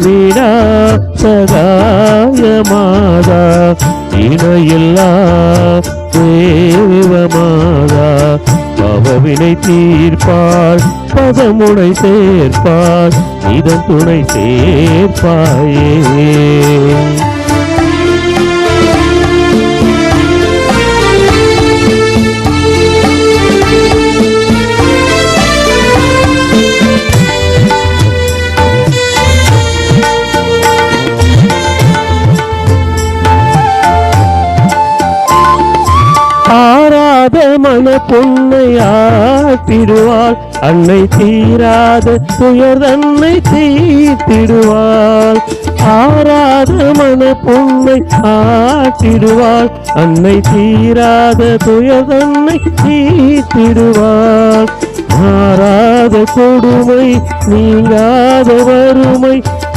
வீடா சகாயமாதா இணையில்லா தேவமாதா பவவினை தீர்ப்பாள் பதமுனை சேர்ப்பாள் இதன் துணை சேர்ப்பாயே ஆராத மன பொன்னை ஆட்டிடுவாள் அன்னை தீராத துயர் தன்னை தீர்த்திடுவாள் ஆராத மன பொன்னை ஆட்டிடுவாள் அன்னை தீராத துயர் தன்னை தீர்த்திடுவாள் மாறாத கொடுமை நீங்காத வறுமை